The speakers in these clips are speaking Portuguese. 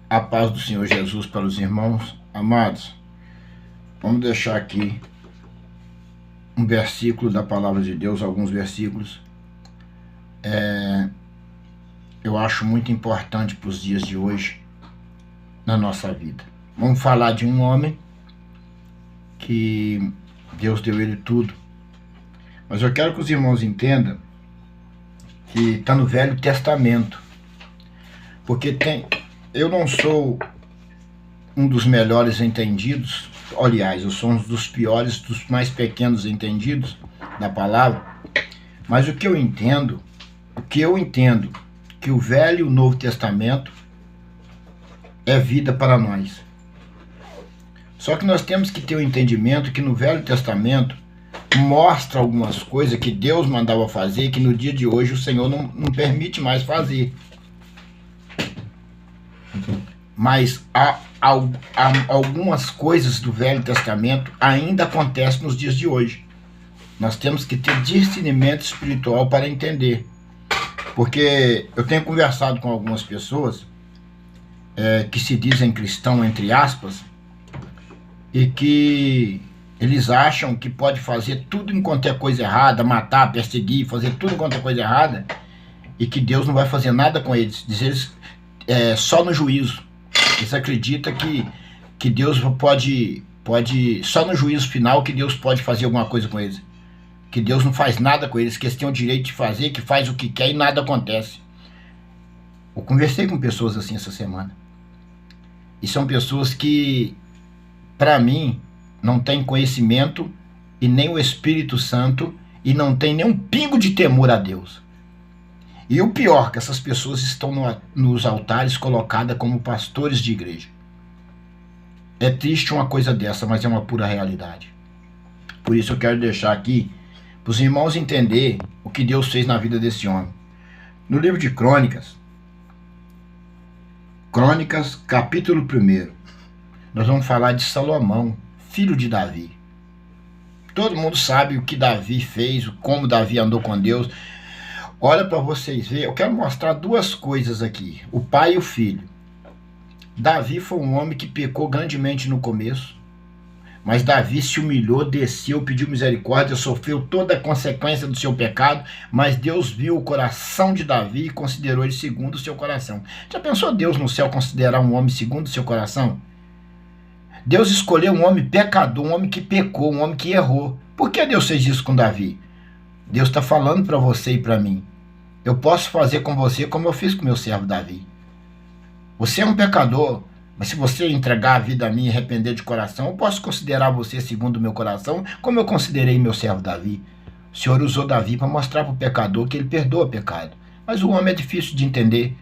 A paz do Senhor Jesus para os irmãos. Amados, vamos deixar aqui um versículo da palavra de Deus, alguns versículos. Eu acho muito importante para os dias de hoje, na nossa vida. Vamos falar de um homem que Deus deu ele tudo. Mas eu quero que os irmãos entendam que está no Velho Testamento. Porque eu não sou um dos melhores entendidos, aliás, eu sou um dos piores, dos mais pequenos entendidos da palavra, mas o que eu entendo, que o Velho e o Novo Testamento é vida para nós. Só que nós temos que ter o entendimento que no Velho Testamento mostra algumas coisas que Deus mandava fazer, que no dia de hoje o Senhor não permite mais fazer. Mas algumas coisas do Velho Testamento ainda acontecem nos dias de hoje. Nós temos que ter discernimento espiritual para entender. Porque eu tenho conversado com algumas pessoas que se dizem cristão, entre aspas, e que eles acham que pode fazer tudo enquanto é coisa errada, matar, perseguir, fazer tudo enquanto é coisa errada, e que Deus não vai fazer nada com eles. Diz eles só no juízo. Eles acreditam que Deus pode, só no juízo final que Deus pode fazer alguma coisa com eles. Que Deus não faz nada com eles, que eles têm o direito de fazer, que faz o que quer e nada acontece. Eu conversei com pessoas assim essa semana. E são pessoas que, para mim, não têm conhecimento e nem o Espírito Santo e não tem nem um pingo de temor a Deus. E o pior, que essas pessoas estão nos altares colocadas como pastores de igreja. É triste uma coisa dessa, mas é uma pura realidade. Por isso eu quero deixar aqui, para os irmãos entender o que Deus fez na vida desse homem. No livro de Crônicas, capítulo 1, nós vamos falar de Salomão, filho de Davi. Todo mundo sabe o que Davi fez, como Davi andou com Deus. Olha para vocês verem, eu quero mostrar duas coisas aqui, o pai e o filho. Davi foi um homem que pecou grandemente no começo, mas Davi se humilhou, desceu, pediu misericórdia, sofreu toda a consequência do seu pecado, mas Deus viu o coração de Davi e considerou ele segundo o seu coração. Já pensou Deus no céu considerar um homem segundo o seu coração? Deus escolheu um homem pecador, um homem que pecou, um homem que errou. Por que Deus fez isso com Davi? Deus está falando para você e para mim. Eu posso fazer com você como eu fiz com meu servo Davi. Você é um pecador, mas se você entregar a vida a mim e arrepender de coração, eu posso considerar você segundo o meu coração, como eu considerei meu servo Davi. O Senhor usou Davi para mostrar para o pecador que ele perdoa o pecado. Mas o homem é difícil de entender.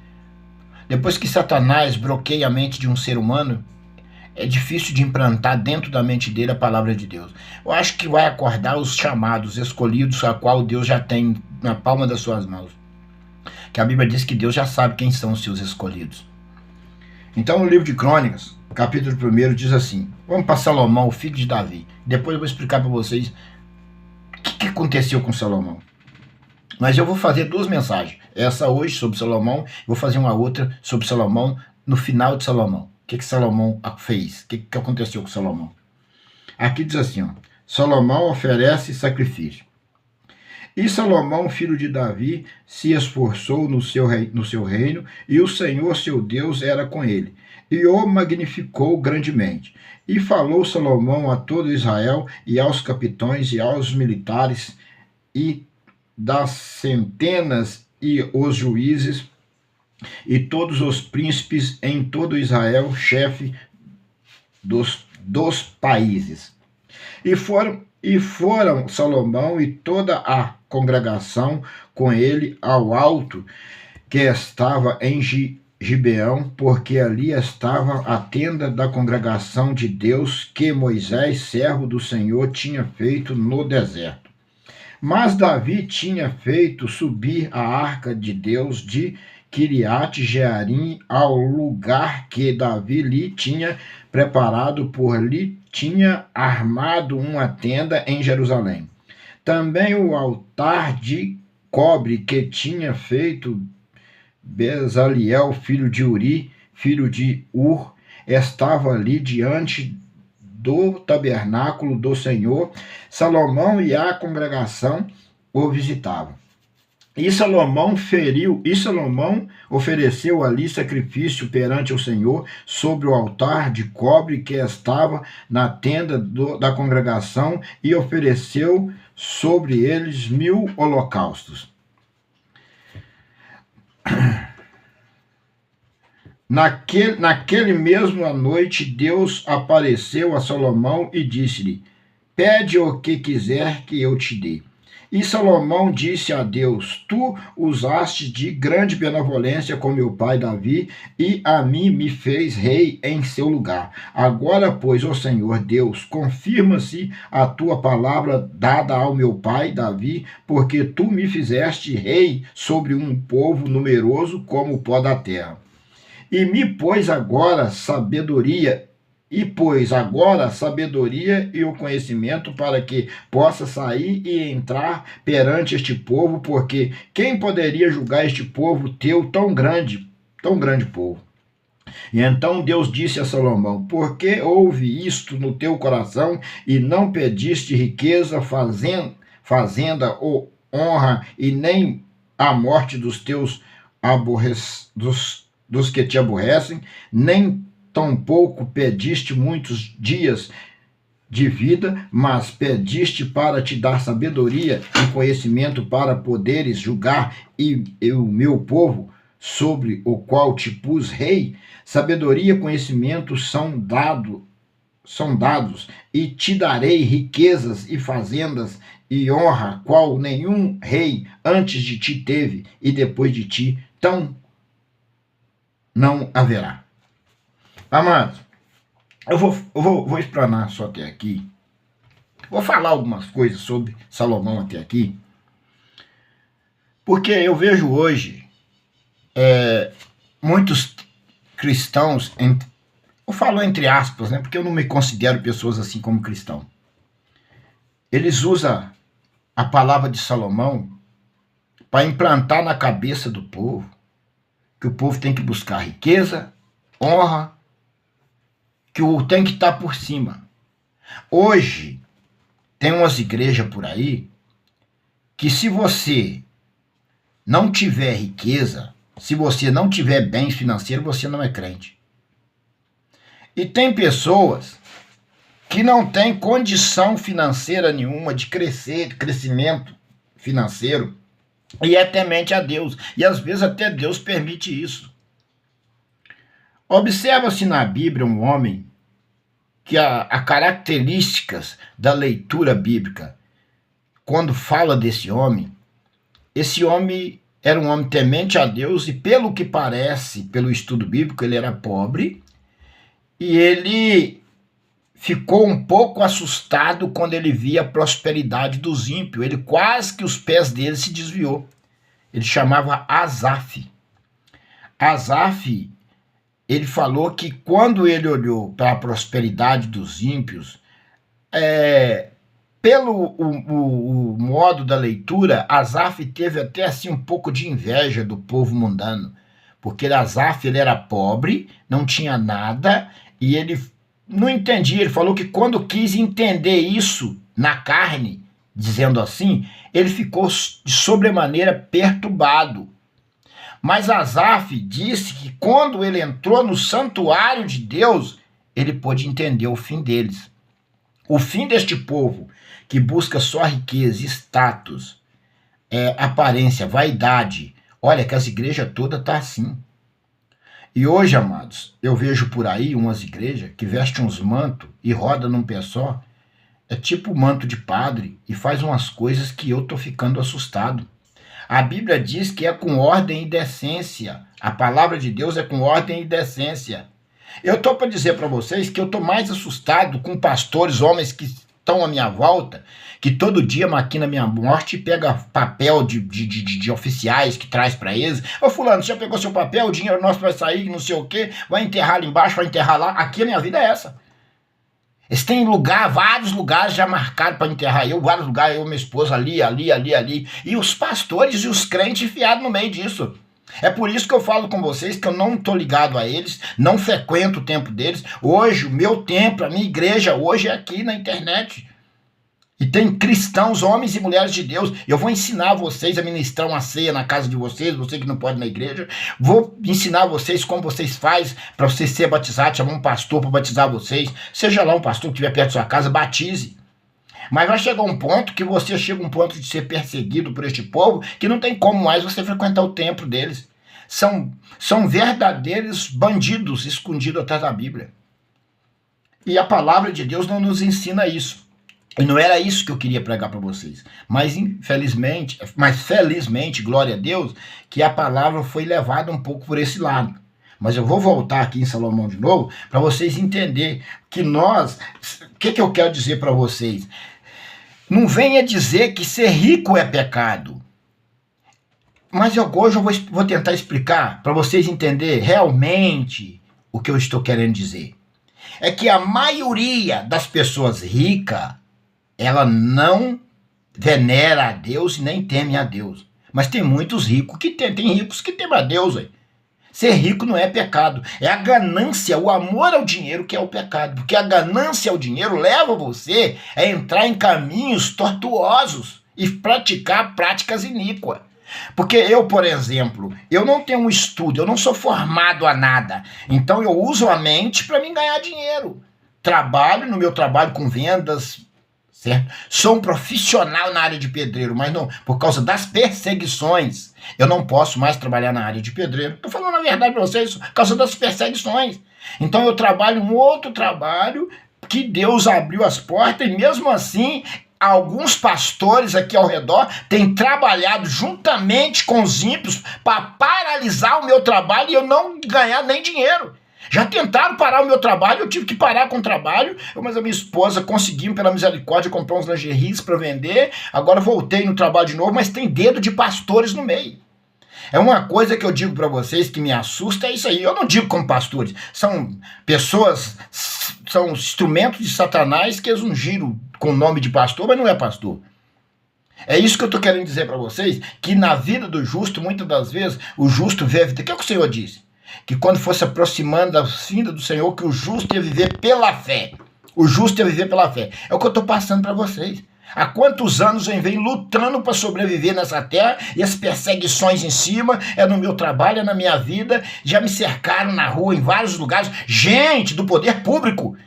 Depois que Satanás bloqueia a mente de um ser humano, é difícil de implantar dentro da mente dele a palavra de Deus. Eu acho que vai acordar os chamados, escolhidos, a qual Deus já tem na palma das suas mãos. Que a Bíblia diz que Deus já sabe quem são os seus escolhidos. Então, no livro de Crônicas, capítulo 1, diz assim: vamos para Salomão, o filho de Davi. Depois eu vou explicar para vocês o que aconteceu com Salomão. Mas eu vou fazer duas mensagens. Essa hoje sobre Salomão, vou fazer uma outra sobre Salomão no final de Salomão. O que Salomão fez? O que aconteceu com Salomão? Aqui diz assim, ó: Salomão oferece sacrifício. E Salomão, filho de Davi, se esforçou no seu reino, e o Senhor seu Deus era com ele, e o magnificou grandemente. E falou Salomão a todo Israel, e aos capitães, e aos militares, e das centenas, e os juízes, e todos os príncipes em todo Israel, chefe dos países. E foram Salomão e toda a congregação com ele ao alto que estava em Gibeão, porque ali estava a tenda da congregação de Deus que Moisés, servo do Senhor, tinha feito no deserto. Mas Davi tinha feito subir a arca de Deus de Kiriat Jearim ao lugar que Davi lhe tinha preparado, por lhe tinha armado uma tenda em Jerusalém. Também o altar de cobre que tinha feito Bezaliel, filho de Uri, filho de Ur, estava ali diante do tabernáculo do Senhor. Salomão e a congregação o visitavam. E Salomão ofereceu ali sacrifício perante o Senhor sobre o altar de cobre que estava na tenda da congregação, e ofereceu sobre eles 1000 holocaustos. Naquele mesmo à noite, Deus apareceu a Salomão e disse-lhe: pede o que quiser que eu te dê. E Salomão disse a Deus: tu usaste de grande benevolência com meu pai Davi, e a mim me fez rei em seu lugar. Agora, pois, ó Senhor Deus, confirma-se a tua palavra dada ao meu pai Davi, porque tu me fizeste rei sobre um povo numeroso como o pó da terra. E pôs agora sabedoria e o conhecimento, para que possa sair e entrar perante este povo, porque quem poderia julgar este povo teu tão grande povo? E então Deus disse a Salomão: por que houve isto no teu coração, e não pediste riqueza, fazenda ou honra, e nem a morte dos teus dos que te aborrecem, nem tampouco pediste muitos dias de vida, mas pediste para te dar sabedoria e conhecimento, para poderes julgar o meu povo, sobre o qual te pus rei? Sabedoria e conhecimento são dados, e te darei riquezas e fazendas e honra, qual nenhum rei antes de ti teve, e depois de ti tão não haverá. Amados, eu vou explanar só até aqui. Vou falar algumas coisas sobre Salomão até aqui, porque eu vejo hoje muitos cristãos, eu falo entre aspas, né, porque eu não me considero pessoas assim como cristão. Eles usam a palavra de Salomão para implantar na cabeça do povo que o povo tem que buscar riqueza, honra, que tem que estar por cima. Hoje, tem umas igrejas por aí que, se você não tiver riqueza, se você não tiver bens financeiros, você não é crente. E tem pessoas que não têm condição financeira nenhuma de crescimento financeiro, e é temente a Deus. E às vezes até Deus permite isso. Observa-se na Bíblia um homem que a características da leitura bíblica, quando fala desse homem, esse homem era um homem temente a Deus, e pelo que parece, pelo estudo bíblico, ele era pobre, e ele ficou um pouco assustado quando ele via a prosperidade dos ímpios. Ele quase que os pés dele se desviou. Ele chamava Asaf. Asaf, ele falou que quando ele olhou para a prosperidade dos ímpios, pelo o modo da leitura, Asaf teve até assim um pouco de inveja do povo mundano, porque Asaf, ele era pobre, não tinha nada, e ele não entendia. Ele falou que quando quis entender isso na carne, dizendo assim, ele ficou de sobremaneira perturbado. Mas Asaf disse que quando ele entrou no santuário de Deus, ele pôde entender o fim deles. O fim deste povo que busca só riqueza, status, aparência, vaidade. Olha que as igrejas todas estão assim. E hoje, amados, eu vejo por aí umas igrejas que vestem uns mantos e roda num pé só. É tipo manto de padre, e faz umas coisas que eu tô ficando assustado. A Bíblia diz que é com ordem e decência. A palavra de Deus é com ordem e decência. Eu tô para dizer para vocês que eu tô mais assustado com pastores, homens que estão à minha volta, que todo dia maquina minha morte e pega papel de oficiais que traz para eles. Ô fulano, você já pegou seu papel, o dinheiro nosso vai sair, não sei o quê, vai enterrar ali embaixo, vai enterrar lá. Aqui a minha vida é essa. Eles têm vários lugares já marcados para enterrar vários lugares, eu, minha esposa, ali. E os pastores e os crentes enfiados no meio disso. É por isso que eu falo com vocês que eu não estou ligado a eles, não frequento o templo deles. Hoje, o meu templo, a minha igreja hoje é aqui na internet. E tem cristãos, homens e mulheres de Deus. Eu vou ensinar vocês a ministrar uma ceia na casa de vocês, você que não pode ir na igreja. Vou ensinar vocês como vocês fazem para vocês ser batizados, chamar um pastor para batizar vocês. Seja lá um pastor que estiver perto da sua casa, batize. Mas vai chegar um ponto que você chega a um ponto de ser perseguido por este povo, que não tem como mais você frequentar o templo deles. São verdadeiros bandidos escondidos atrás da Bíblia. E a palavra de Deus não nos ensina isso. E não era isso que eu queria pregar para vocês. Mas felizmente, glória a Deus, que a palavra foi levada um pouco por esse lado. Mas eu vou voltar aqui em Salomão de novo para vocês entenderem que nós... O que eu quero dizer para vocês? Não venha dizer que ser rico é pecado. Mas hoje eu vou tentar explicar para vocês entenderem realmente o que eu estou querendo dizer. É que a maioria das pessoas ricas, ela não venera a Deus e nem teme a Deus. Mas tem muitos ricos que tem ricos que temem a Deus. Véio. Ser rico não é pecado. É a ganância, o amor ao dinheiro que é o pecado. Porque a ganância ao dinheiro leva você a entrar em caminhos tortuosos e praticar práticas iníquas. Porque eu, por exemplo, eu não tenho um estudo, eu não sou formado a nada. Então eu uso a mente para me ganhar dinheiro. Trabalho no meu trabalho com vendas, certo? Sou um profissional na área de pedreiro, mas não, por causa das perseguições, eu não posso mais trabalhar na área de pedreiro. Estou falando a verdade para vocês, por causa das perseguições. Então eu trabalho um outro trabalho que Deus abriu as portas e mesmo assim... Alguns pastores aqui ao redor têm trabalhado juntamente com os ímpios para paralisar o meu trabalho e eu não ganhar nem dinheiro. Já tentaram parar o meu trabalho, eu tive que parar com o trabalho, mas a minha esposa conseguiu, pela misericórdia, comprar uns lingeries para vender. Agora voltei no trabalho de novo, mas tem dedo de pastores no meio. É uma coisa que eu digo para vocês que me assusta, é isso aí. Eu não digo como pastores, são pessoas, são instrumentos de Satanás que eles ungiram com o nome de pastor, mas não é pastor. É isso que eu estou querendo dizer para vocês, que na vida do justo, muitas das vezes, o justo vê a vida. O que é que o Senhor disse? Que quando fosse aproximando da vinda do Senhor, que o justo ia viver pela fé. O justo ia viver pela fé. É o que eu estou passando para vocês. Há quantos anos eu venho lutando para sobreviver nessa terra e as perseguições em cima, é no meu trabalho, é na minha vida, já me cercaram na rua, em vários lugares, gente do poder público,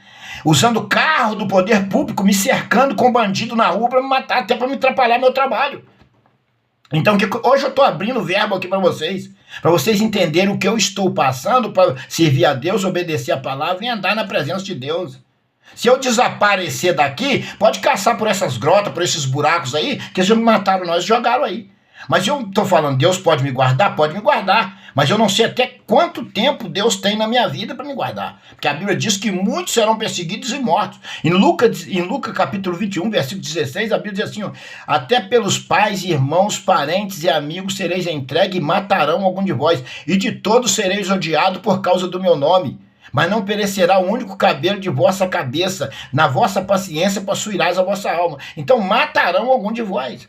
usando carro do poder público, me cercando com bandido na rua para me matar, até para me atrapalhar meu trabalho. Então hoje eu estou abrindo o verbo aqui para vocês entenderem o que eu estou passando para servir a Deus, obedecer a palavra e andar na presença de Deus. Se eu desaparecer daqui, pode caçar por essas grotas, por esses buracos aí, que eles já me mataram, nós jogaram aí. Mas eu estou falando, Deus pode me guardar? Pode me guardar. Mas eu não sei até quanto tempo Deus tem na minha vida para me guardar. Porque a Bíblia diz que muitos serão perseguidos e mortos. Em Lucas capítulo 21, versículo 16, a Bíblia diz assim, ó, até pelos pais, irmãos, parentes e amigos sereis entregue e matarão algum de vós. E de todos sereis odiados por causa do meu nome. Mas não perecerá o único cabelo de vossa cabeça, na vossa paciência possuirás a vossa alma. Então matarão algum de vós.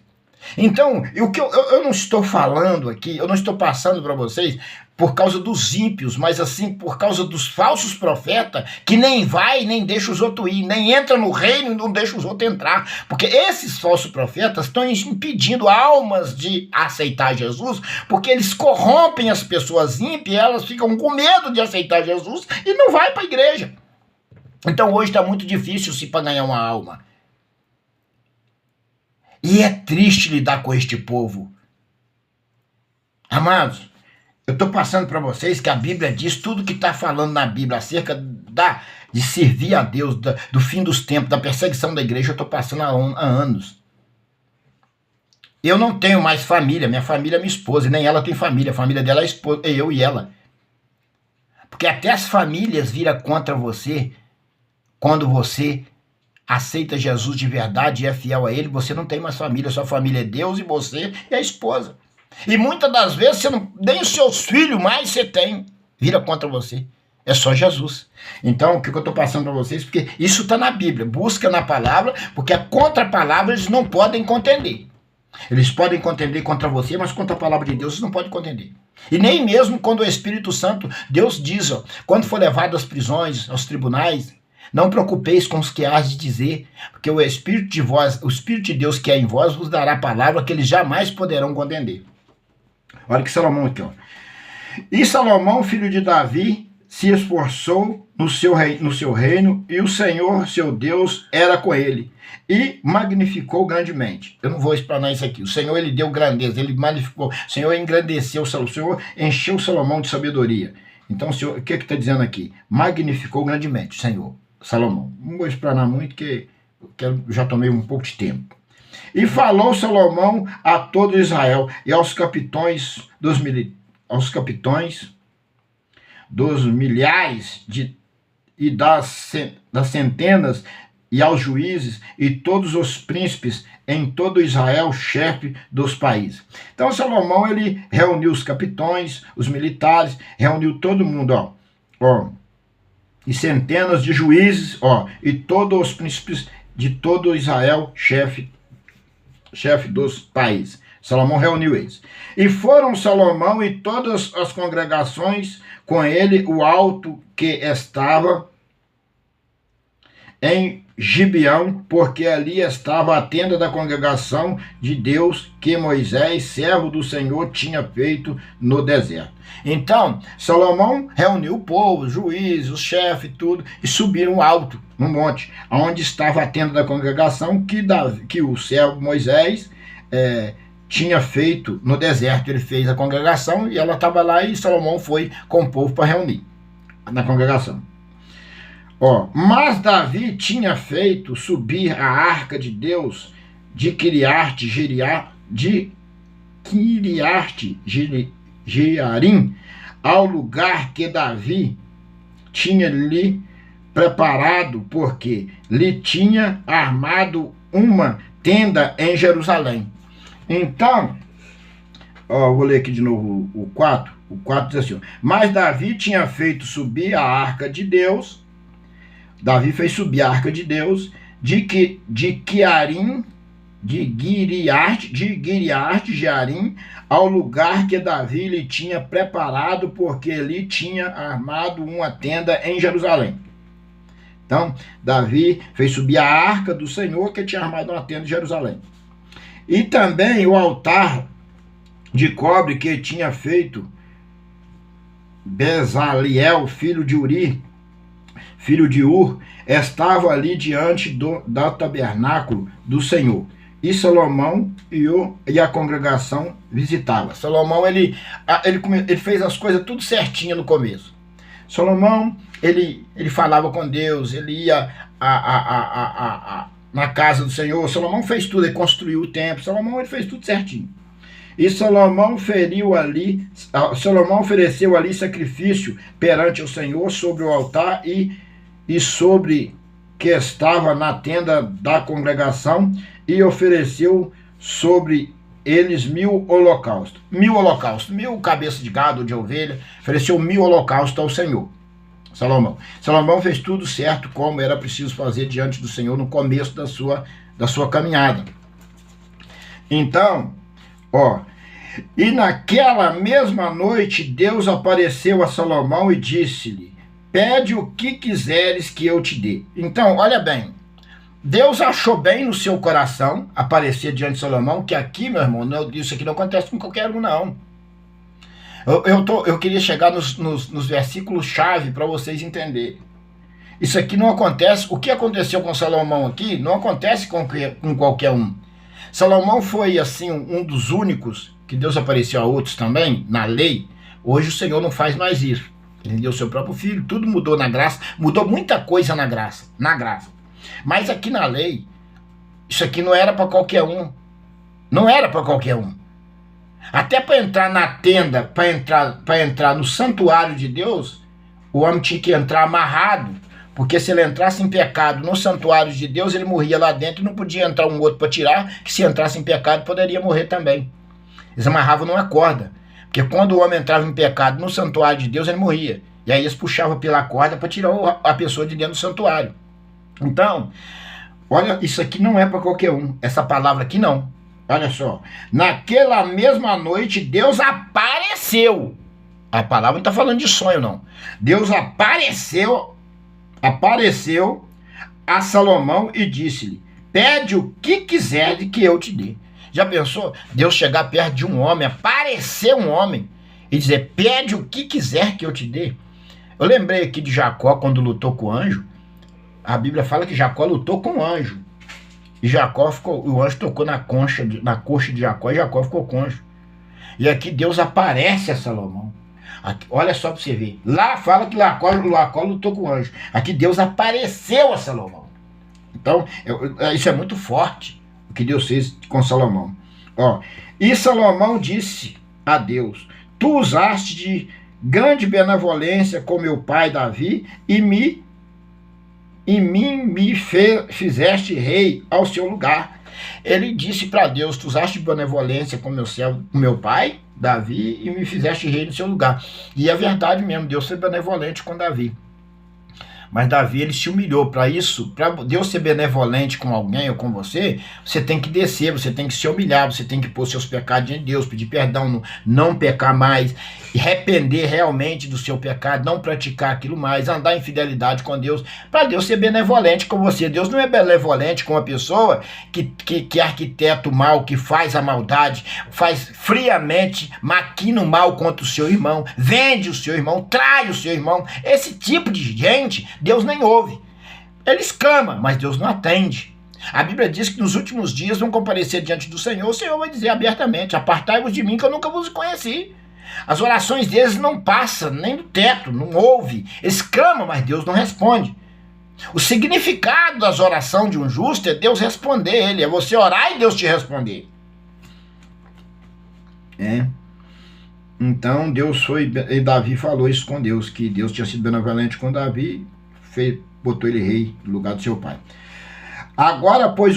Então, o que eu não estou falando aqui, eu não estou passando para vocês por causa dos ímpios, mas assim por causa dos falsos profetas, que nem vai, nem deixa os outros ir, nem entra no reino e não deixa os outros entrar. Porque esses falsos profetas estão impedindo almas de aceitar Jesus, porque eles corrompem as pessoas ímpias, e elas ficam com medo de aceitar Jesus e não vai para a igreja. Então hoje está muito difícil se para ganhar uma alma. E é triste lidar com este povo. Amados, eu estou passando para vocês que a Bíblia diz tudo que está falando na Bíblia acerca de servir a Deus, do fim dos tempos, da perseguição da igreja, eu estou passando há anos. Eu não tenho mais família, minha família é minha esposa, e nem ela tem família, a família dela é esposa, é eu e ela. Porque até as famílias viram contra você quando você aceita Jesus de verdade e é fiel a ele, você não tem mais família, sua família é Deus e você é a esposa. E muitas das vezes você não, nem os seus filhos mais você tem, vira contra você. É só Jesus. Então, o que eu estou passando para vocês? Porque isso está na Bíblia, busca na palavra, porque a contra-palavra eles não podem contender. Eles podem contender contra você, mas contra a palavra de Deus, eles não podem contender. E nem mesmo quando o Espírito Santo, Deus diz, ó, quando for levado às prisões, aos tribunais, não preocupeis com os que hás de dizer, porque o Espírito de Deus que é em vós vos dará a palavra que eles jamais poderão contender. Olha que Salomão aqui, ó. E Salomão, filho de Davi, se esforçou no seu reino, e o Senhor, seu Deus, era com ele, e magnificou grandemente. Eu não vou explanar isso aqui. O Senhor, ele deu grandeza, ele magnificou. O Senhor engrandeceu, o Senhor encheu Salomão de sabedoria. Então, o Senhor, o que está dizendo aqui? Magnificou grandemente, Senhor, Salomão. Não vou explanar muito, porque eu já tomei um pouco de tempo. E falou Salomão a todo Israel e aos capitões dos milhares e das centenas, e aos juízes e todos os príncipes em todo Israel, chefe dos países. Então Salomão, ele reuniu os capitões, os militares, reuniu todo mundo, e centenas de juízes, e todos os príncipes de todo Israel, chefe dos países. Salomão reuniu eles. E foram Salomão e todas as congregações com ele o alto que estava em Gibeão, porque ali estava a tenda da congregação de Deus que Moisés, servo do Senhor, tinha feito no deserto. Então, Salomão reuniu o povo, os juízes, os chefes, tudo, e subiram alto, no monte, onde estava a tenda da congregação que o servo Moisés tinha feito no deserto. Ele fez a congregação e ela estava lá, e Salomão foi com o povo para reunir na congregação. Mas Davi tinha feito subir a arca de Deus de Kiriat Jearim ao lugar que Davi tinha lhe preparado, porque lhe tinha armado uma tenda em Jerusalém. Então, vou ler aqui de novo o 4. O 4 diz assim: mas Davi tinha feito subir a arca de Deus. Davi fez subir a arca de Deus de Kiriat Jearim ao lugar que Davi lhe tinha preparado, porque lhe tinha armado uma tenda em Jerusalém. Então, Davi fez subir a arca do Senhor, que tinha armado uma tenda em Jerusalém. E também o altar de cobre que tinha feito Bezaliel, filho de Uri, filho de Ur, estava ali diante do tabernáculo do Senhor. E Salomão e a congregação visitava. Salomão, ele fez as coisas tudo certinho no começo. Salomão, ele falava com Deus, ele ia na casa do Senhor. Salomão fez tudo, ele construiu o templo. Salomão, ele fez tudo certinho. E Salomão ofereceu ali sacrifício perante o Senhor sobre o altar e sobre que estava na tenda da congregação, e ofereceu sobre eles 1000 holocaustos. 1000 holocaustos, 1000 cabeças de gado ou de ovelha, ofereceu 1000 holocaustos ao Senhor. Salomão fez tudo certo, como era preciso fazer diante do Senhor no começo da sua caminhada. Então, e naquela mesma noite Deus apareceu a Salomão e disse-lhe: pede o que quiseres que eu te dê. Então, olha bem, Deus achou bem no seu coração aparecer diante de Salomão, que aqui, meu irmão, isso aqui não acontece com qualquer um, não. Eu queria chegar nos versículos-chave para vocês entenderem. Isso aqui não acontece, o que aconteceu com Salomão aqui, não acontece com qualquer um. Salomão foi, assim, um dos únicos, que Deus apareceu a outros também, na lei. Hoje o Senhor não faz mais isso. Ele deu seu próprio filho, tudo mudou na graça, mudou muita coisa na graça. Mas aqui na lei, isso aqui não era para qualquer um. Não era para qualquer um. Até para entrar na tenda, para entrar no santuário de Deus, o homem tinha que entrar amarrado, porque se ele entrasse em pecado no santuário de Deus, ele morria lá dentro e não podia entrar um outro para tirar, que se entrasse em pecado poderia morrer também. Eles amarravam numa corda. Porque quando o homem entrava em pecado no santuário de Deus, ele morria. E aí eles puxavam pela corda para tirar a pessoa de dentro do santuário. Então, olha, isso aqui não é para qualquer um. Essa palavra aqui não. Olha só, naquela mesma noite Deus apareceu. A palavra não está falando de sonho, não. Deus apareceu a Salomão e disse-lhe: pede o que quiser que eu te dê. Já pensou? Deus chegar perto de um homem, aparecer um homem e dizer: pede o que quiser que eu te dê. Eu lembrei aqui de Jacó quando lutou com o anjo. A Bíblia fala que Jacó lutou com o anjo. E Jacó ficou, o anjo tocou na coxa de Jacó e Jacó ficou com o anjo. E aqui Deus aparece a Salomão. Aqui, olha só para você ver. Lá fala que Jacó lutou com o anjo. Aqui Deus apareceu a Salomão. Então, isso é muito forte, o que Deus fez com Salomão. Ó, e Salomão disse a Deus: tu usaste de grande benevolência com meu pai Davi e me fizeste rei ao seu lugar. Ele disse para Deus: tu usaste de benevolência com meu pai Davi e me fizeste rei no seu lugar. E é verdade mesmo, Deus foi benevolente com Davi. Mas Davi, ele se humilhou. Para isso, para Deus ser benevolente com alguém ou com você, você tem que descer, você tem que se humilhar, você tem que pôr seus pecados diante de Deus, pedir perdão, não pecar mais, arrepender realmente do seu pecado, não praticar aquilo mais, andar em fidelidade com Deus, para Deus ser benevolente com você. Deus não é benevolente com uma pessoa que é arquiteto mal, que faz a maldade, faz friamente, maquina o mal contra o seu irmão, vende o seu irmão, trai o seu irmão. Esse tipo de gente Deus nem ouve. Ele exclama, mas Deus não atende. A Bíblia diz que nos últimos dias vão comparecer diante do Senhor. O Senhor vai dizer abertamente: apartai-vos de mim que eu nunca vos conheci. As orações deles não passam nem do teto, não ouve. Eles clamam, mas Deus não responde. O significado das orações de um justo é Deus responder ele. É você orar e Deus te responder. Então e Davi falou isso com Deus, que Deus tinha sido benevolente com Davi, botou ele rei no lugar do seu pai. Agora, pois,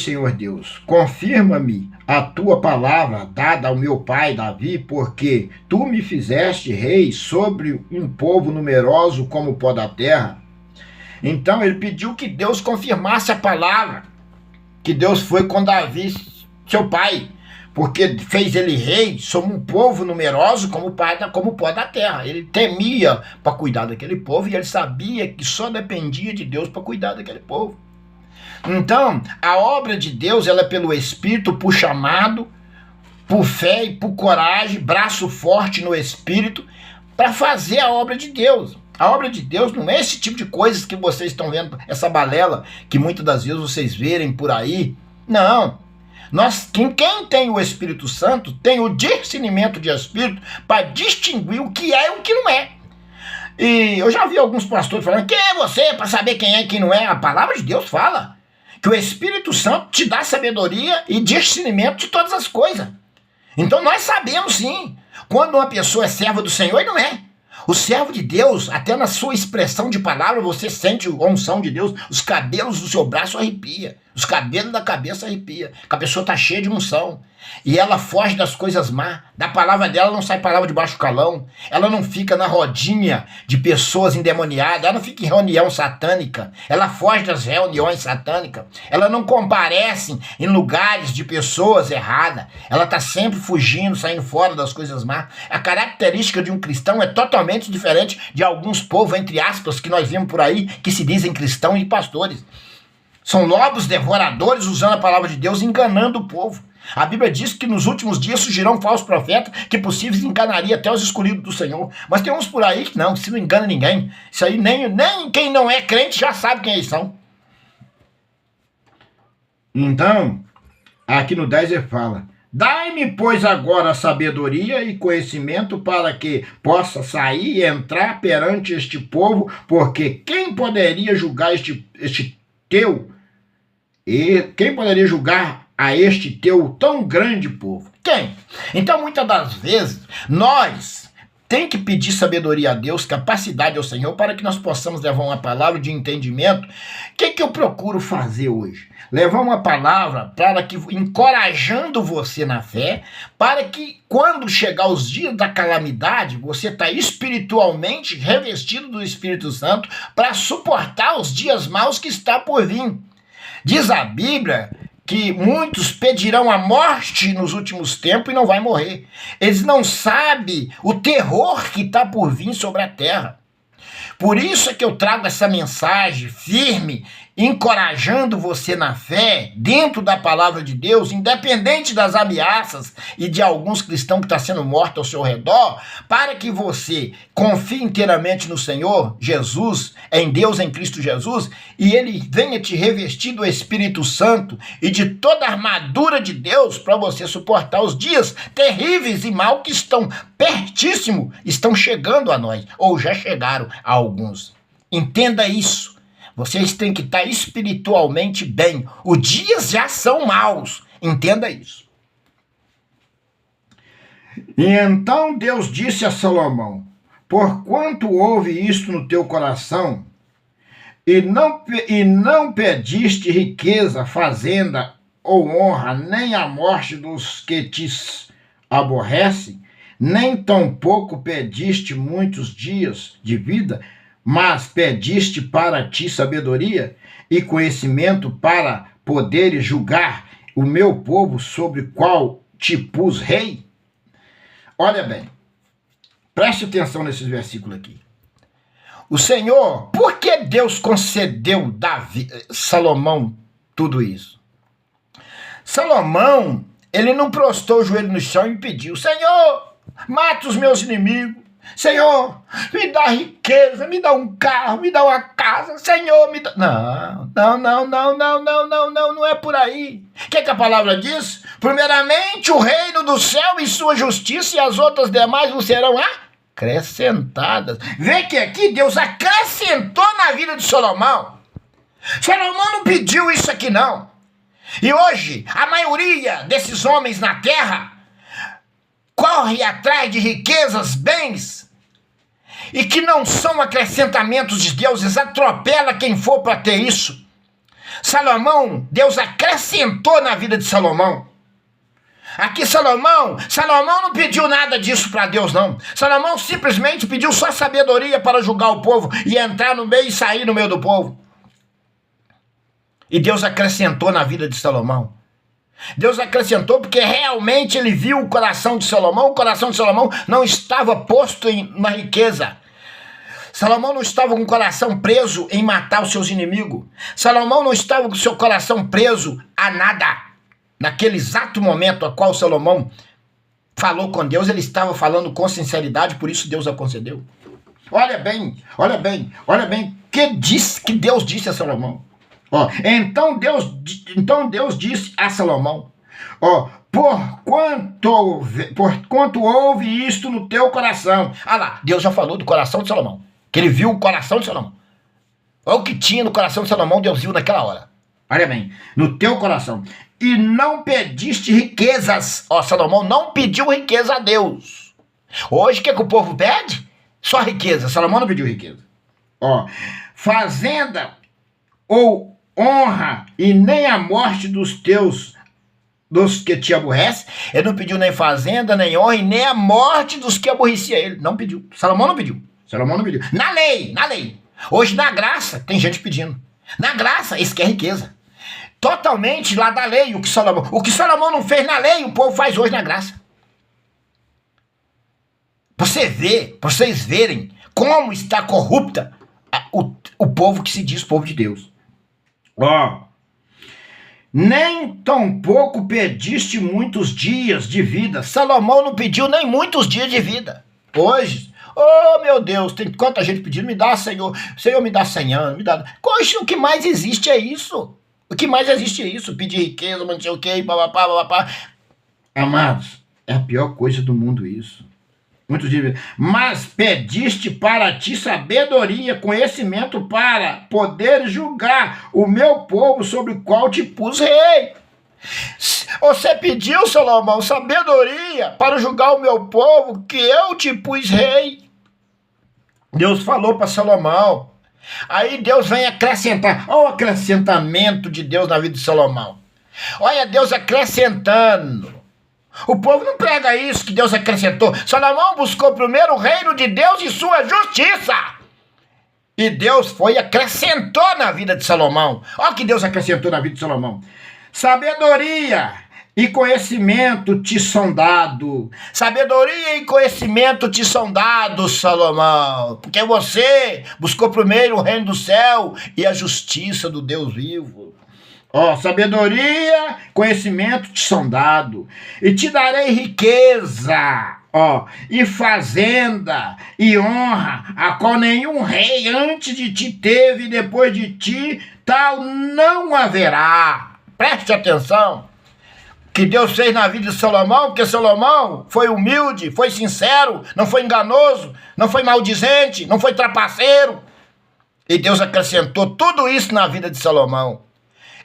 Senhor Deus, confirma-me a tua palavra dada ao meu pai Davi, porque tu me fizeste rei sobre um povo numeroso como o pó da terra. Então ele pediu que Deus confirmasse a palavra, que Deus foi com Davi, seu pai, porque fez ele rei sobre um povo numeroso como o pó da terra. Ele temia para cuidar daquele povo e ele sabia que só dependia de Deus para cuidar daquele povo. Então, a obra de Deus, ela é pelo Espírito, por chamado, por fé e por coragem, braço forte no Espírito, para fazer a obra de Deus. A obra de Deus não é esse tipo de coisas que vocês estão vendo, essa balela que muitas das vezes vocês verem por aí. Não. Quem tem o Espírito Santo tem o discernimento de Espírito para distinguir o que é e o que não é. E eu já vi alguns pastores falando: quem é você para saber quem é e quem não é? A palavra de Deus fala que o Espírito Santo te dá sabedoria e discernimento de todas as coisas. Então nós sabemos sim quando uma pessoa é serva do Senhor e não é. O servo de Deus, até na sua expressão de palavra, você sente a unção de Deus, os cabelos do seu braço arrepia, os cabelos da cabeça arrepia, que a pessoa está cheia de unção, e ela foge das coisas más, da palavra dela não sai palavra de baixo calão, ela não fica na rodinha de pessoas endemoniadas, ela não fica em reunião satânica, ela foge das reuniões satânicas, ela não comparece em lugares de pessoas erradas, ela está sempre fugindo, saindo fora das coisas más. A característica de um cristão é totalmente diferente de alguns povos, entre aspas, que nós vemos por aí, que se dizem cristãos e pastores. São lobos devoradores usando a palavra de Deus, enganando o povo. A Bíblia diz que nos últimos dias surgirão falsos profetas que possíveis enganaria até os escolhidos do Senhor. Mas tem uns por aí que não engana ninguém. Isso aí nem quem não é crente já sabe quem eles são. Então, aqui no 10 ele fala: dai-me, pois, agora sabedoria e conhecimento para que possa sair e entrar perante este povo, porque quem poderia julgar quem poderia julgar a este teu tão grande povo? Quem? Então, muitas das vezes, nós temos que pedir sabedoria a Deus, capacidade ao Senhor, para que nós possamos levar uma palavra de entendimento. O que eu procuro fazer hoje? Levar uma palavra para que, encorajando você na fé, para que quando chegar os dias da calamidade, você está espiritualmente revestido do Espírito Santo para suportar os dias maus que está por vir. Diz a Bíblia que muitos pedirão a morte nos últimos tempos e não vai morrer. Eles não sabem o terror que está por vir sobre a terra. Por isso é que eu trago essa mensagem firme, encorajando você na fé, dentro da palavra de Deus, independente das ameaças e de alguns cristãos que estão sendo mortos ao seu redor, para que você confie inteiramente no Senhor Jesus, em Deus, em Cristo Jesus, e Ele venha te revestir do Espírito Santo e de toda a armadura de Deus para você suportar os dias terríveis e mal que estão pertíssimo, estão chegando a nós, ou já chegaram a alguns. Entenda isso. Vocês têm que estar espiritualmente bem. Os dias já são maus. Entenda isso. E então Deus disse a Salomão: porquanto houve isto no teu coração, e não pediste riqueza, fazenda ou honra, nem a morte dos que te aborrecem, nem tampouco pediste muitos dias de vida, mas pediste para ti sabedoria e conhecimento para poderes julgar o meu povo sobre o qual te pus rei? Olha bem, preste atenção nesses versículos aqui. O Senhor, por que Deus concedeu Salomão tudo isso? Salomão, ele não prostou o joelho no chão e pediu: Senhor, mata os meus inimigos. Senhor, me dá riqueza, me dá um carro, me dá uma casa, Senhor, me dá... Não é por aí. O que a palavra diz? Primeiramente o reino do céu e sua justiça, e as outras demais vos serão acrescentadas. Vê que aqui Deus acrescentou na vida de Salomão. Salomão não pediu isso aqui não. E hoje, a maioria desses homens na terra corre atrás de riquezas, bens, e que não são acrescentamentos de Deus, eles atropela quem for para ter isso. Salomão, Deus acrescentou na vida de Salomão. Aqui Salomão não pediu nada disso para Deus não. Salomão simplesmente pediu só sabedoria para julgar o povo e entrar no meio e sair no meio do povo. E Deus acrescentou na vida de Salomão. Deus acrescentou porque realmente ele viu o coração de Salomão. O coração de Salomão não estava posto na riqueza. Salomão não estava com o coração preso em matar os seus inimigos. Salomão não estava com o seu coração preso a nada. Naquele exato momento a qual Salomão falou com Deus, ele estava falando com sinceridade, por isso Deus a concedeu. Olha bem que Deus disse a Salomão. Então Deus disse a Salomão: porquanto houve isto no teu coração. Ah lá, Deus já falou do coração de Salomão, que ele viu o coração de Salomão. Olha o que tinha no coração de Salomão, Deus viu naquela hora. Olha bem, no teu coração. E não pediste riquezas. Salomão não pediu riqueza a Deus. Hoje o que o povo pede? Só riqueza. Salomão não pediu riqueza. Fazenda ou honra, e nem a morte dos que te aborrecem. Ele não pediu nem fazenda, nem honra, e nem a morte dos que aborrecia ele. Não pediu. Salomão não pediu. Na lei. Hoje na graça tem gente pedindo. Na graça, isso que é riqueza. Totalmente lá da lei, o que Salomão não fez na lei, o povo faz hoje na graça. Vocês verem como está corrupta o povo que se diz povo de Deus. Nem tampouco pediste muitos dias de vida. Salomão não pediu nem muitos dias de vida. Hoje, meu Deus, tem quanta gente pedindo: me dá, Senhor, me dá 100 anos, me dá. Poxa, o que mais existe é isso. Pedir riqueza, não sei o que, papapá. Amados, é a pior coisa do mundo isso. Muitos dizem: mas pediste para ti sabedoria, conhecimento para poder julgar o meu povo sobre o qual te pus rei. Você pediu, Salomão, sabedoria para julgar o meu povo que eu te pus rei. Deus falou para Salomão. Aí Deus vem acrescentar. Olha o acrescentamento de Deus na vida de Salomão. Olha Deus acrescentando. O povo não prega isso que Deus acrescentou. Salomão buscou primeiro o reino de Deus e sua justiça. E Deus foi e acrescentou na vida de Salomão. Olha o que Deus acrescentou na vida de Salomão. Sabedoria e conhecimento te são dado. Sabedoria e conhecimento te são dados, Salomão. Porque você buscou primeiro o reino do céu e a justiça do Deus vivo. Sabedoria, conhecimento te são dados. E te darei riqueza, e fazenda e honra, a qual nenhum rei antes de ti teve e depois de ti, tal não haverá. Preste atenção. Que Deus fez na vida de Salomão, porque Salomão foi humilde, foi sincero, não foi enganoso, não foi maldizente, não foi trapaceiro. E Deus acrescentou tudo isso na vida de Salomão.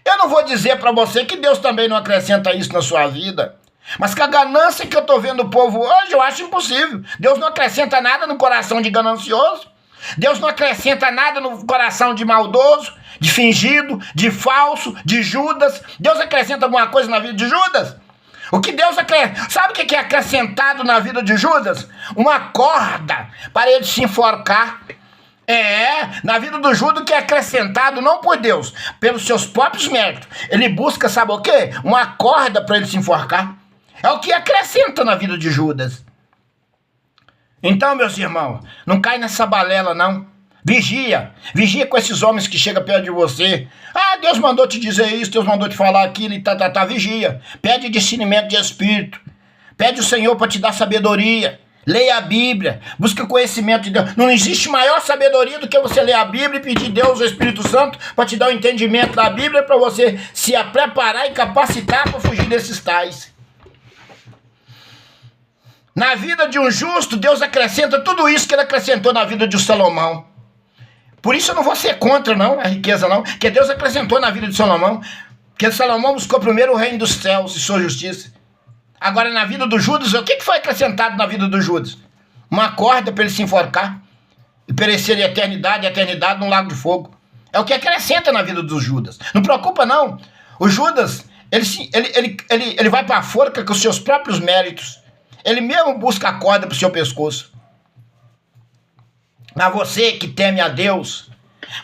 Eu não vou dizer para você que Deus também não acrescenta isso na sua vida. Mas com a ganância que eu estou vendo o povo hoje, eu acho impossível. Deus não acrescenta nada no coração de ganancioso. Deus não acrescenta nada no coração de maldoso, de fingido, de falso, de Judas. Deus acrescenta alguma coisa na vida de Judas? O que Deus acrescenta? Sabe o que é acrescentado na vida de Judas? Uma corda para ele se enforcar. Na vida do Judas, o que é acrescentado não por Deus, pelos seus próprios méritos. Ele busca, sabe o quê? Uma corda para ele se enforcar. É o que acrescenta na vida de Judas. Então, meus irmãos, não cai nessa balela, não. Vigia com esses homens que chegam perto de você. Deus mandou te dizer isso, Deus mandou te falar aquilo e vigia. Pede discernimento de espírito. Pede o Senhor para te dar sabedoria. Leia a Bíblia, busca conhecimento de Deus. Não existe maior sabedoria do que você ler a Bíblia e pedir Deus, o Espírito Santo, para te dar o entendimento da Bíblia, para você se preparar e capacitar para fugir desses tais. Na vida de um justo, Deus acrescenta tudo isso que ele acrescentou na vida de Salomão. Por isso eu não vou ser contra, não, a riqueza, não, que Deus acrescentou na vida de Salomão. Porque Salomão buscou primeiro o reino dos céus e sua justiça. Agora, na vida do Judas, o que foi acrescentado na vida do Judas? Uma corda para ele se enforcar e perecer de eternidade a eternidade num lago de fogo. É o que acrescenta na vida do Judas. Não preocupa, não. O Judas, ele vai para a forca com os seus próprios méritos. Ele mesmo busca a corda para o seu pescoço. Mas você que teme a Deus,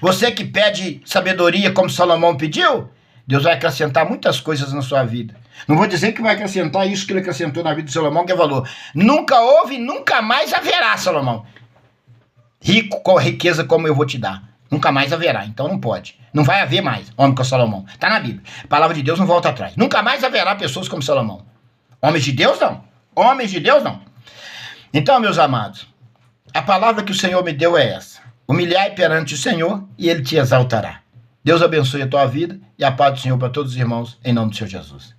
você que pede sabedoria como Salomão pediu, Deus vai acrescentar muitas coisas na sua vida. Não vou dizer que vai acrescentar isso que ele acrescentou na vida de Salomão, que é valor. Nunca houve, nunca mais haverá, Salomão. Rico com riqueza como eu vou te dar. Nunca mais haverá, então não pode. Não vai haver mais homem como Salomão. Está na Bíblia. A palavra de Deus não volta atrás. Nunca mais haverá pessoas como Salomão. Homens de Deus, não. Homens de Deus, não. Então, meus amados, a palavra que o Senhor me deu é essa. Humilhai perante o Senhor e Ele te exaltará. Deus abençoe a tua vida e a paz do Senhor para todos os irmãos, em nome do Senhor Jesus.